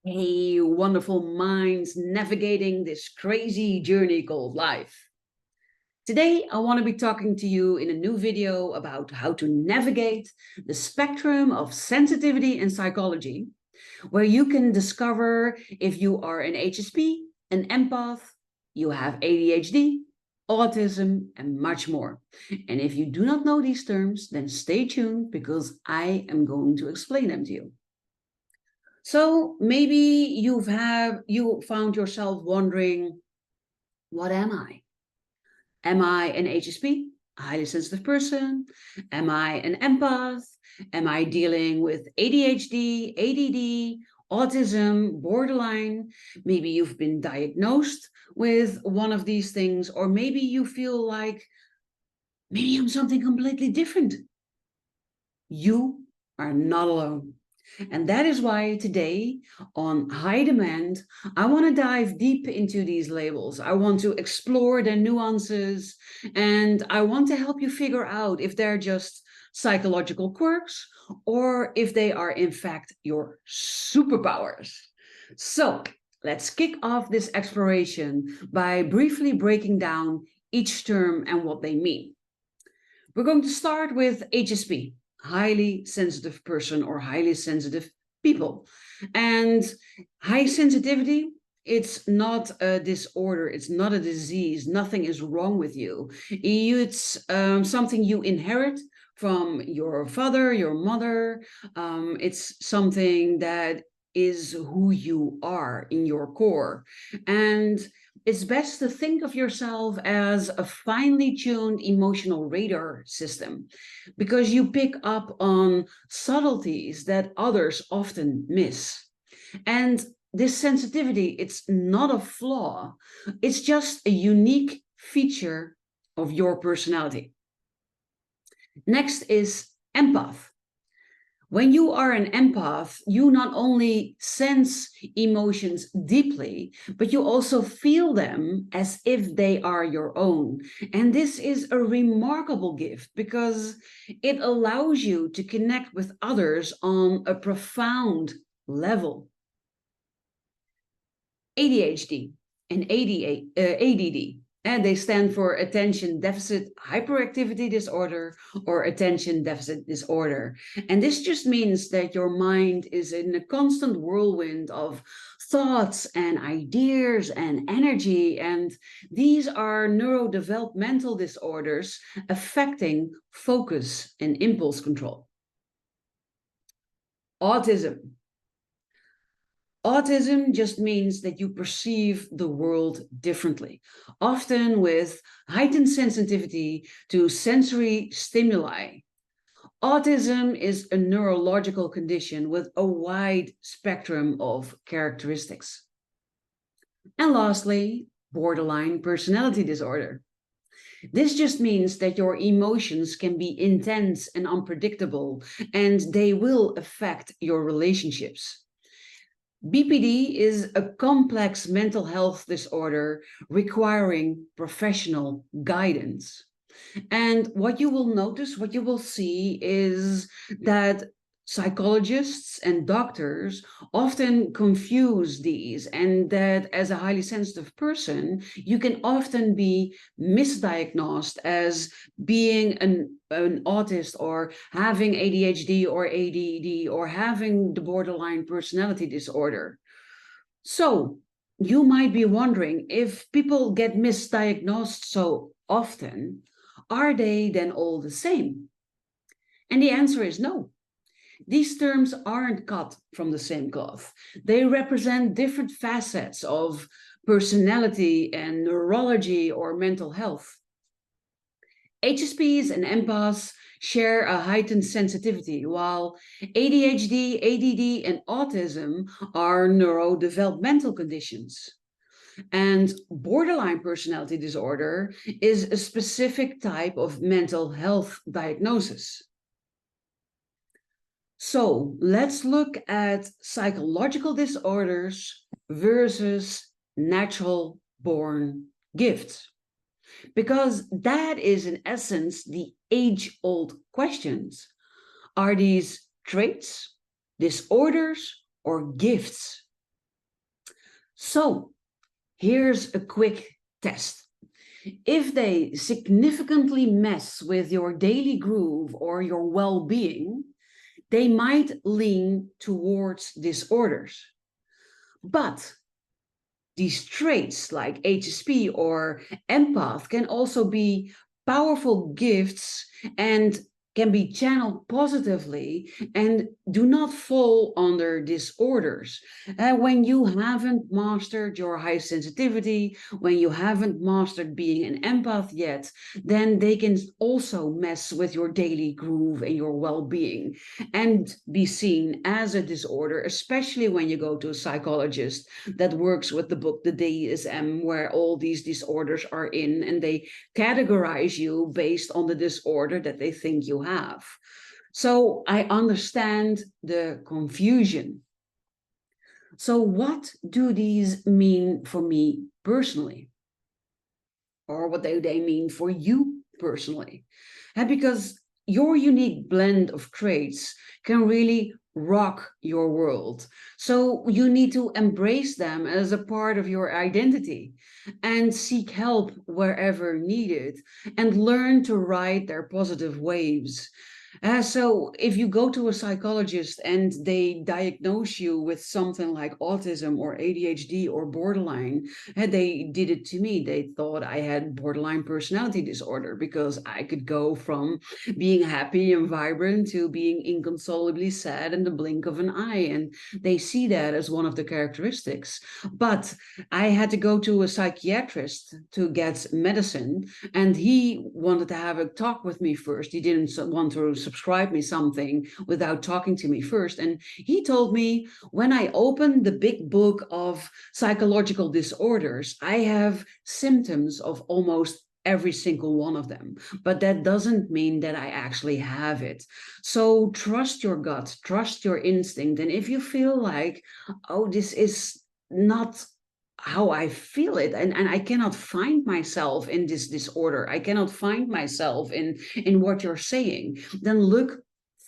Hey, wonderful minds navigating this crazy journey called life. Today, I want to be talking to you in a new video about how to navigate the spectrum of sensitivity and psychology, where you can discover if you are an HSP, an empath, you have ADHD, autism, and much more. And if you do not know these terms, then stay tuned because I am going to explain them to you. So maybe you found yourself wondering, what am I? Am I an HSP, a highly sensitive person? Am I an empath? Am I dealing with ADHD, ADD, autism, borderline? Maybe you've been diagnosed with one of these things, or maybe you feel like maybe I'm something completely different. You are not alone. And that is why today on High Demand, I want to dive deep into these labels. I want to explore their nuances, and I want to help you figure out if they're just psychological quirks or if they are in fact your superpowers. So let's kick off this exploration by briefly breaking down each term and what they mean. We're going to start with HSP, highly sensitive person or highly sensitive people. And high sensitivity, it's not a disorder, it's not a disease, nothing is wrong with you. It's something you inherit from your father, your mother. It's something that is who you are in your core. And it's best to think of yourself as a finely tuned emotional radar system because you pick up on subtleties that others often miss. And this sensitivity, it's not a flaw, it's just a unique feature of your personality. Next is empath. When you are an empath, you not only sense emotions deeply, but you also feel them as if they are your own. And this is a remarkable gift because it allows you to connect with others on a profound level. ADHD and ADD. And they stand for attention deficit hyperactivity disorder or attention deficit disorder. And this just means that your mind is in a constant whirlwind of thoughts and ideas and energy. And these are neurodevelopmental disorders affecting focus and impulse control. Autism. Autism just means that you perceive the world differently, often with heightened sensitivity to sensory stimuli. Autism is a neurological condition with a wide spectrum of characteristics. And lastly, borderline personality disorder. This just means that your emotions can be intense and unpredictable, and they will affect your relationships. BPD is a complex mental health disorder requiring professional guidance. And what you will notice, what you will see is that psychologists and doctors often confuse these, and that as a highly sensitive person, you can often be misdiagnosed as being an autist or having ADHD or ADD or having the borderline personality disorder. So you might be wondering, if people get misdiagnosed so often, are they then all the same? And the answer is no. These terms aren't cut from the same cloth. They represent different facets of personality and neurology or mental health. HSPs and empaths share a heightened sensitivity, while ADHD, ADD, and autism are neurodevelopmental conditions. And borderline personality disorder is a specific type of mental health diagnosis. So let's look at psychological disorders versus natural born gifts, because that is in essence the age-old questions. Are these traits, disorders, or gifts? So here's a quick test. If they significantly mess with your daily groove or your well-being, they might lean towards disorders. But these traits like HSP or empath can also be powerful gifts and can be channeled positively and do not fall under disorders. When you haven't mastered your high sensitivity, when you haven't mastered being an empath yet, then they can also mess with your daily groove and your well-being and be seen as a disorder, especially when you go to a psychologist that works with the book, the DSM, where all these disorders are in, and they categorize you based on the disorder that they think you have. So I understand the confusion. So what do these mean for me personally? Or what do they mean for you personally? And because your unique blend of traits can really rock your world. So you need to embrace them as a part of your identity and seek help wherever needed and learn to ride their positive waves. So if you go to a psychologist and they diagnose you with something like autism or ADHD or borderline, and they did it to me. They thought I had borderline personality disorder because I could go from being happy and vibrant to being inconsolably sad in the blink of an eye. And they see that as one of the characteristics. But I had to go to a psychiatrist to get medicine, and he wanted to have a talk with me first. He didn't want to subscribe me something without talking to me first. And he told me, when I open the big book of psychological disorders, I have symptoms of almost every single one of them, but that doesn't mean that I actually have it. So trust your gut, trust your instinct. And if you feel like, oh, this is not how I feel it, and I cannot find myself in this disorder, I cannot find myself in what you're saying, then look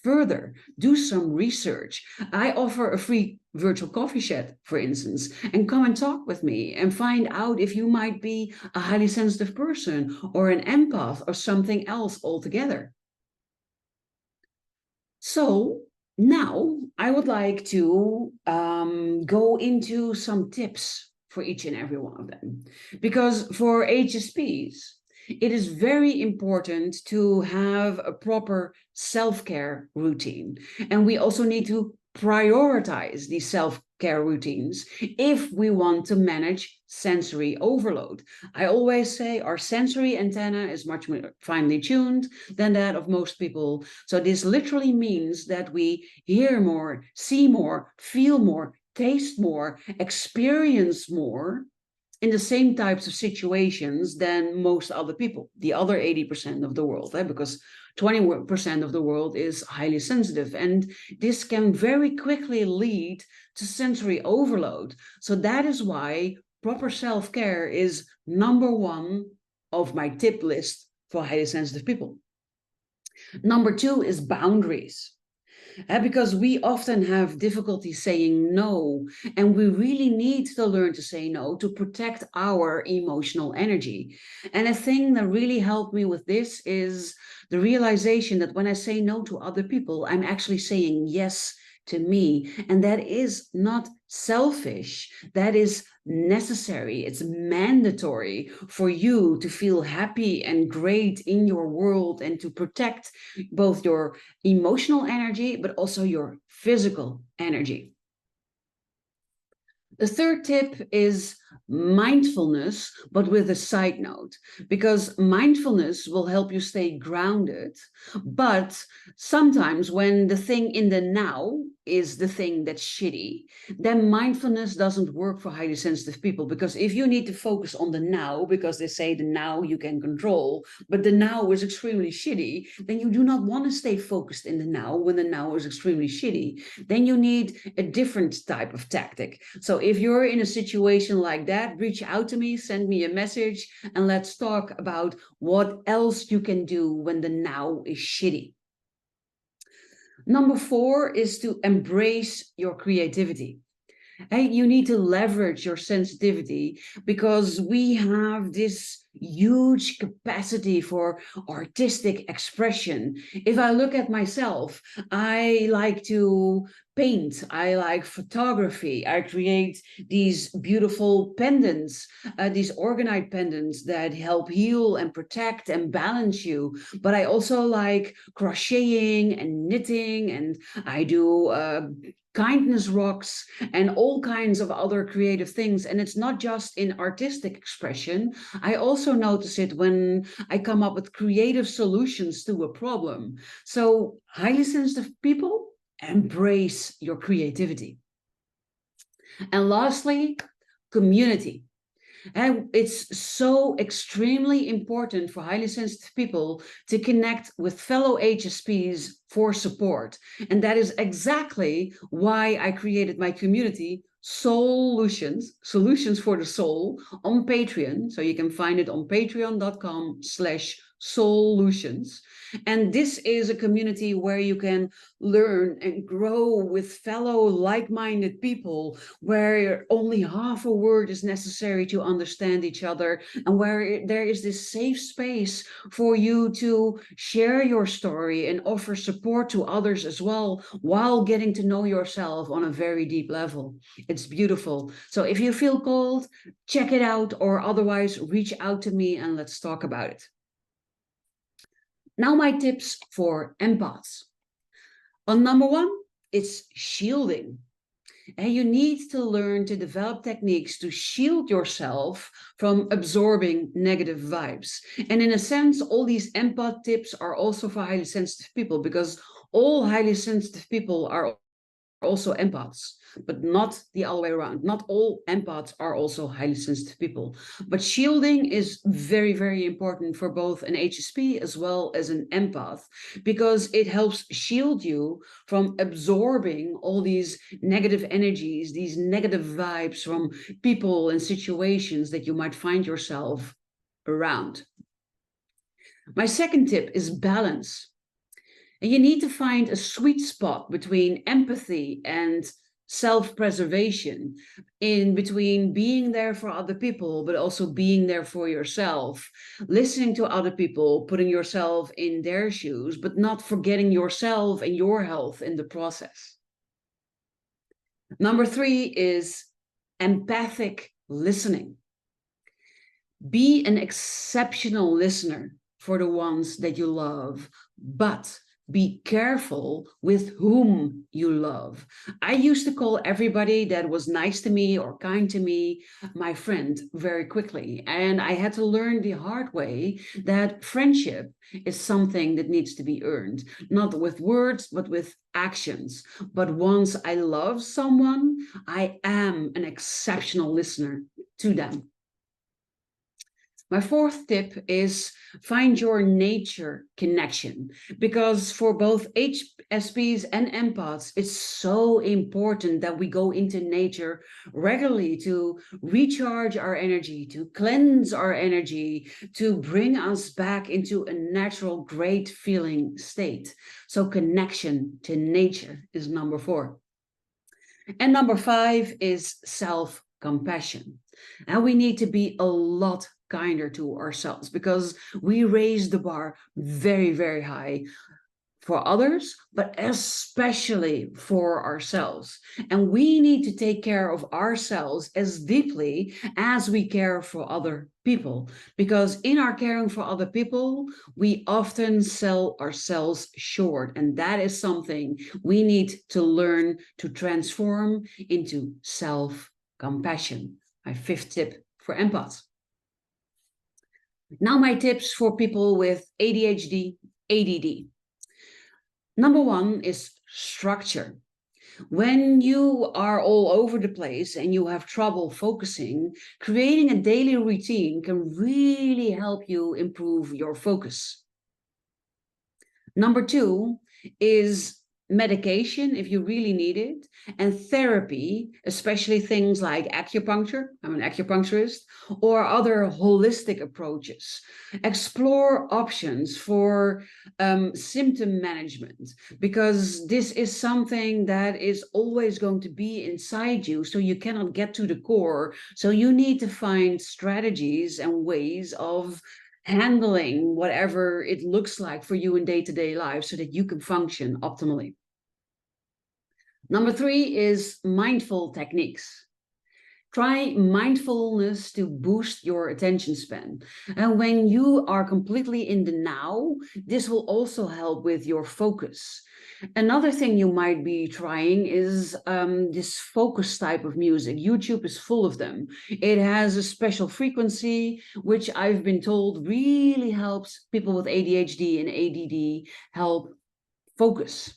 further, do some research. I offer a free virtual coffee chat, for instance, and come and talk with me and find out if you might be a highly sensitive person or an empath or something else altogether. So now I would like to go into some tips for each and every one of them. Because for HSPs, it is very important to have a proper self-care routine. And we also need to prioritize these self-care routines if we want to manage sensory overload. I always say our sensory antenna is much more finely tuned than that of most people. So this literally means that we hear more, see more, feel more, taste more, experience more in the same types of situations than most other people, the other 80% of the world, because 20% of the world is highly sensitive. And this can very quickly lead to sensory overload. So that is why proper self-care is number one of my tip list for highly sensitive people. Number two is boundaries. Because we often have difficulty saying no, and we really need to learn to say no to protect our emotional energy. And a thing that really helped me with this is the realization that when I say no to other people, I'm actually saying yes to me. And that is not selfish, that is necessary. It's mandatory for you to feel happy and great in your world and to protect both your emotional energy, but also your physical energy. The third tip is mindfulness, but with a side note, because mindfulness will help you stay grounded. But sometimes when the thing in the now is the thing that's shitty, then mindfulness doesn't work for highly sensitive people. Because if you need to focus on the now, because they say the now you can control, but the now is extremely shitty, then you do not want to stay focused in the now when the now is extremely shitty. Then you need a different type of tactic. So if you're in a situation like that, reach out to me, send me a message, and let's talk about what else you can do when the now is shitty. Number four is to embrace your creativity. Hey, you need to leverage your sensitivity because we have this huge capacity for artistic expression. If I look at myself, I like to paint, I like photography, I create these beautiful pendants, these organite pendants that help heal and protect and balance you. But I also like crocheting and knitting, and I do kindness rocks and all kinds of other creative things. And it's not just in artistic expression. I also notice it when I come up with creative solutions to a problem. So highly sensitive people, embrace your creativity. And lastly, community. And it's so extremely important for highly sensitive people to connect with fellow HSPs for support. And that is exactly why I created my community, Solutions, Solutions for the Soul, on Patreon. So you can find it on patreon.com/solutions. And this is a community where you can learn and grow with fellow like-minded people, where only half a word is necessary to understand each other, and where there is this safe space for you to share your story and offer support to others as well, while getting to know yourself on a very deep level. It's beautiful. So if you feel called, check it out, or otherwise reach out to me and let's talk about it. Now my tips for empaths. On number one, it's shielding. And you need to learn to develop techniques to shield yourself from absorbing negative vibes. And in a sense, all these empath tips are also for highly sensitive people, because all highly sensitive people are also empaths, but not the other way around. Not all empaths are also highly sensitive people. But shielding is very, very important for both an HSP as well as an empath, because it helps shield you from absorbing all these negative energies, these negative vibes from people and situations that you might find yourself around. My second tip is balance. And you need to find a sweet spot between empathy and self-preservation, in between being there for other people, but also being there for yourself, listening to other people, putting yourself in their shoes, but not forgetting yourself and your health in the process. Number three is empathic listening. Be an exceptional listener for the ones that you love, but be careful with whom you love. I used to call everybody that was nice to me or kind to me my friend very quickly. And I had to learn the hard way that friendship is something that needs to be earned, not with words, but with actions. But once I love someone, I am an exceptional listener to them. My fourth tip is find your nature connection, because for both HSPs and empaths, it's so important that we go into nature regularly to recharge our energy, to cleanse our energy, to bring us back into a natural, great feeling state. So connection to nature is number four. And number five is self-compassion. And we need to be a lot kinder to ourselves, because we raise the bar very, very high for others, but especially for ourselves. And we need to take care of ourselves as deeply as we care for other people, because in our caring for other people, we often sell ourselves short. And that is something we need to learn to transform into self-compassion. My fifth tip for empaths. Now my tips for people with ADHD, ADD. Number one is structure. When you are all over the place and you have trouble focusing, creating a daily routine can really help you improve your focus. Number two is medication if you really need it, and therapy, especially things like acupuncture, I'm an acupuncturist, or other holistic approaches. Explore options for symptom management, because this is something that is always going to be inside you, so you cannot get to the core. So you need to find strategies and ways of handling whatever it looks like for you in day-to-day life so that you can function optimally. Number 3 is mindful techniques. Try mindfulness to boost your attention span. And when you are completely in the now, this will also help with your focus. Another thing you might be trying is this focus type of music. YouTube is full of them. It has a special frequency, which I've been told really helps people with ADHD and ADD help focus.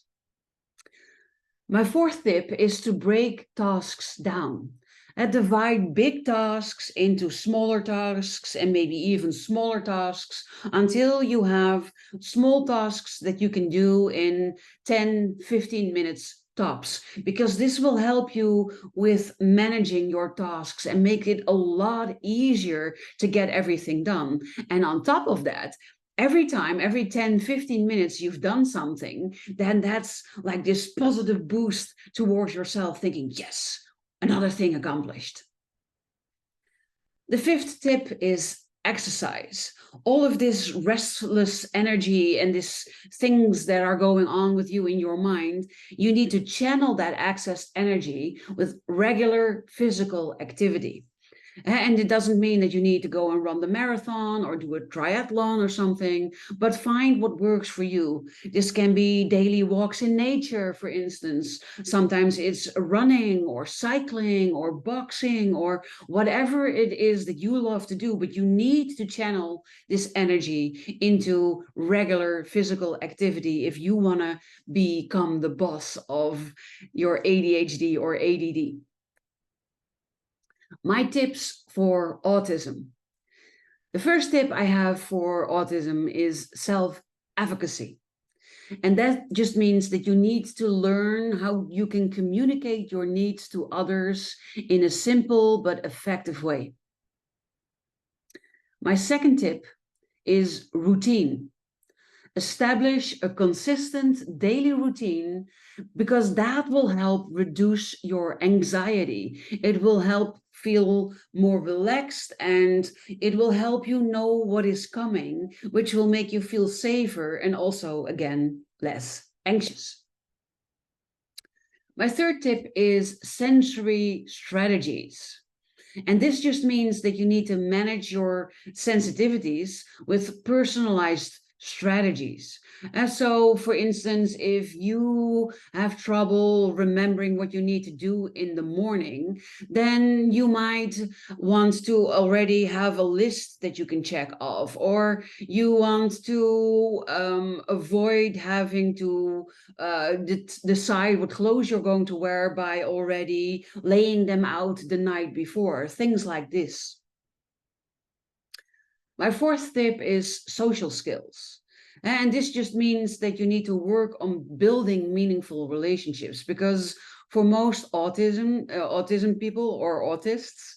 My 4th tip is to break tasks down. And divide big tasks into smaller tasks and maybe even smaller tasks until you have small tasks that you can do in 10, 15 minutes tops, because this will help you with managing your tasks and make it a lot easier to get everything done. And on top of that, every time, every 10, 15 minutes you've done something, then that's like this positive boost towards yourself, thinking, yes, another thing accomplished. The 5th tip is exercise. All of this restless energy and these things that are going on with you in your mind, you need to channel that excess energy with regular physical activity. And it doesn't mean that you need to go and run the marathon or do a triathlon or something, but find what works for you. This can be daily walks in nature, for instance. Sometimes it's running or cycling or boxing or whatever it is that you love to do, but you need to channel this energy into regular physical activity if you want to become the boss of your ADHD or ADD. My tips for autism. The first tip I have for autism is self-efficacy. And that just means that you need to learn how you can communicate your needs to others in a simple but effective way. My second tip is routine. Establish a consistent daily routine, because that will help reduce your anxiety. It will help feel more relaxed, and it will help you know what is coming, which will make you feel safer and also, again, less anxious. My 3rd tip is sensory strategies. And this just means that you need to manage your sensitivities with personalized strategies. And so, for instance, if you have trouble remembering what you need to do in the morning, then you might want to already have a list that you can check off, or you want to avoid having to decide what clothes you're going to wear by already laying them out the night before, things like this. My 4th tip is social skills. And this just means that you need to work on building meaningful relationships, because for most autism people or autists,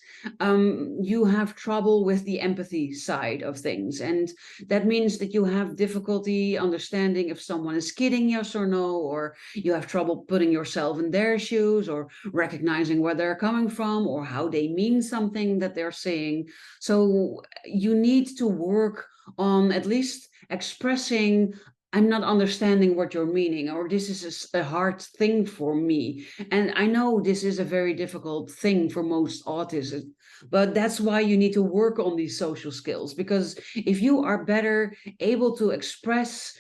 you have trouble with the empathy side of things. And that means that you have difficulty understanding if someone is kidding, yes or no, or you have trouble putting yourself in their shoes or recognizing where they're coming from or how they mean something that they're saying. So you need to work on at least expressing, I'm not understanding what you're meaning, or this is a hard thing for me. And I know this is a very difficult thing for most autists, but that's why you need to work on these social skills, because if you are better able to express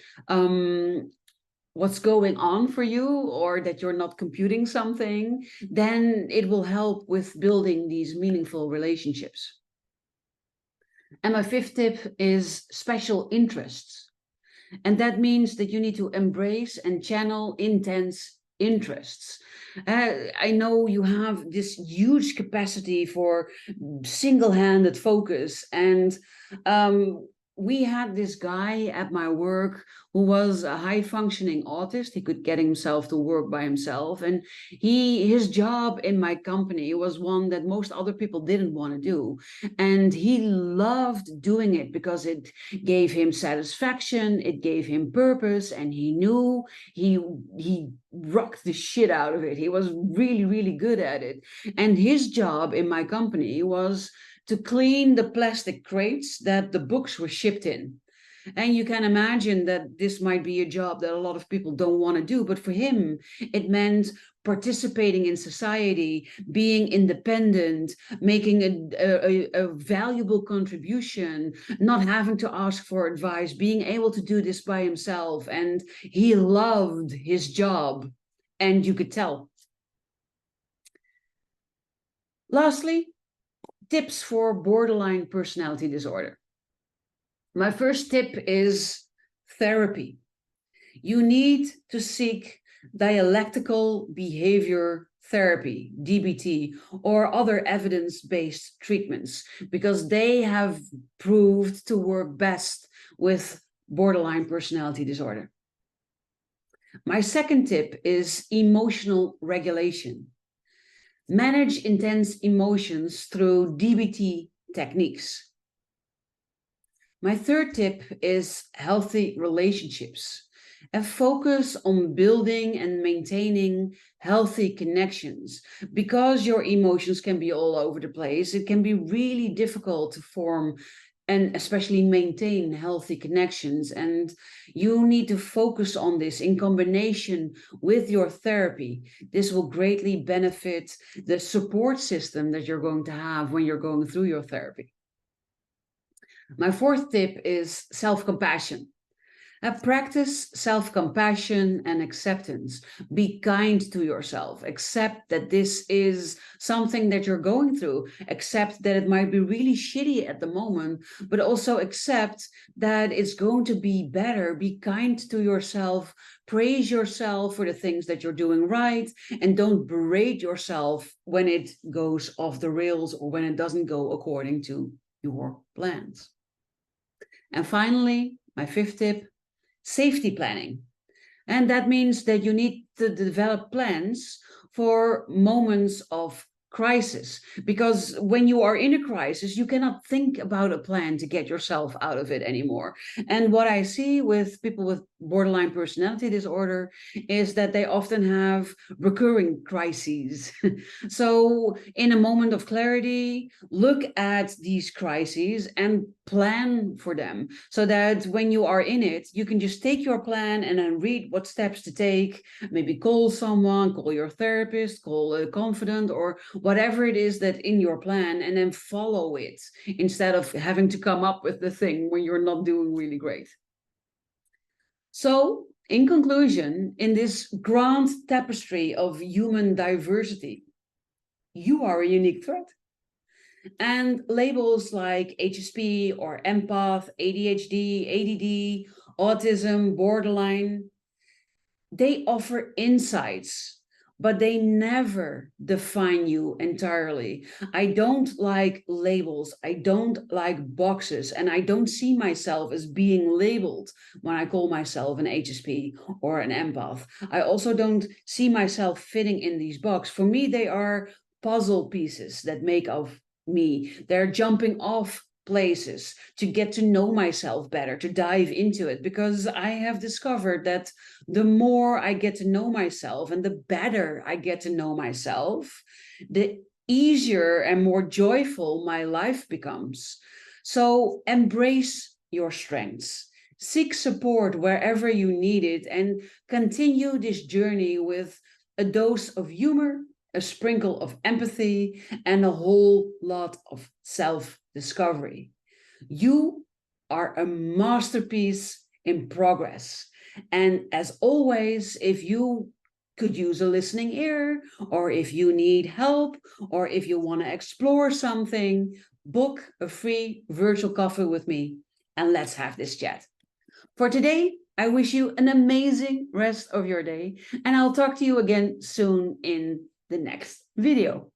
what's going on for you, or that you're not computing something, then it will help with building these meaningful relationships. And my 5th tip is special interests. And that means that you need to embrace and channel intense interests. I know you have this huge capacity for single-handed focus. And we had this guy at my work who was a high-functioning autist. He could get himself to work by himself, and his job in my company was one that most other people didn't want to do, and he loved doing it because it gave him satisfaction, it gave him purpose, and he knew he rocked the shit out of it. He was really, really good at it. And his job in my company was to clean the plastic crates that the books were shipped in. And you can imagine that this might be a job that a lot of people don't want to do, but for him, it meant participating in society, being independent, making a valuable contribution, not having to ask for advice, being able to do this by himself. And he loved his job, and you could tell. Lastly, tips for borderline personality disorder. My first tip is therapy. You need to seek dialectical behavior therapy, DBT, or other evidence-based treatments, because they have proved to work best with borderline personality disorder. My second tip is emotional regulation. Manage intense emotions through DBT techniques. My third tip is healthy relationships. A focus on building and maintaining healthy connections. Because your emotions can be all over the place, it can be really difficult to form and especially maintain healthy connections. And you need to focus on this in combination with your therapy. This will greatly benefit the support system that you're going to have when you're going through your therapy. My fourth tip is self-compassion. Practice self-compassion and acceptance. Be kind to yourself. Accept that this is something that you're going through. Accept that it might be really shitty at the moment, but also accept that it's going to be better. Be kind to yourself. Praise yourself for the things that you're doing right, and don't berate yourself when it goes off the rails or when it doesn't go according to your plans. And finally, my fifth tip, safety planning. And that means that you need to develop plans for moments of crisis, because when you are in a crisis, you cannot think about a plan to get yourself out of it anymore. And what I see with people with borderline personality disorder is that they often have recurring crises. So in a moment of clarity, look at these crises and plan for them, so that when you are in it, you can just take your plan and then read what steps to take. Maybe call someone, call your therapist, call a confidant, or whatever it is that in your plan, and then follow it instead of having to come up with the thing when you're not doing really great. So in conclusion, in this grand tapestry of human diversity, you are a unique thread. And labels like HSP or Empath, ADHD, ADD, Autism, borderline, they offer insights, but they never define you entirely. I don't like labels. I don't like boxes, and I don't see myself as being labeled when I call myself an HSP or an empath. I also don't see myself fitting in these boxes. For me, they are puzzle pieces that make of me. They're jumping off places to get to know myself better, to dive into it, because I have discovered that the more I get to know myself and the better I get to know myself, the easier and more joyful my life becomes. So embrace your strengths, seek support wherever you need it, and continue this journey with a dose of humor, a sprinkle of empathy, and a whole lot of self-discovery. You are a masterpiece in progress. And as always, if you could use a listening ear, or if you need help, or if you want to explore something, book a free virtual coffee with me and let's have this chat. For today, I wish you an amazing rest of your day, and I'll talk to you again soon in the next video.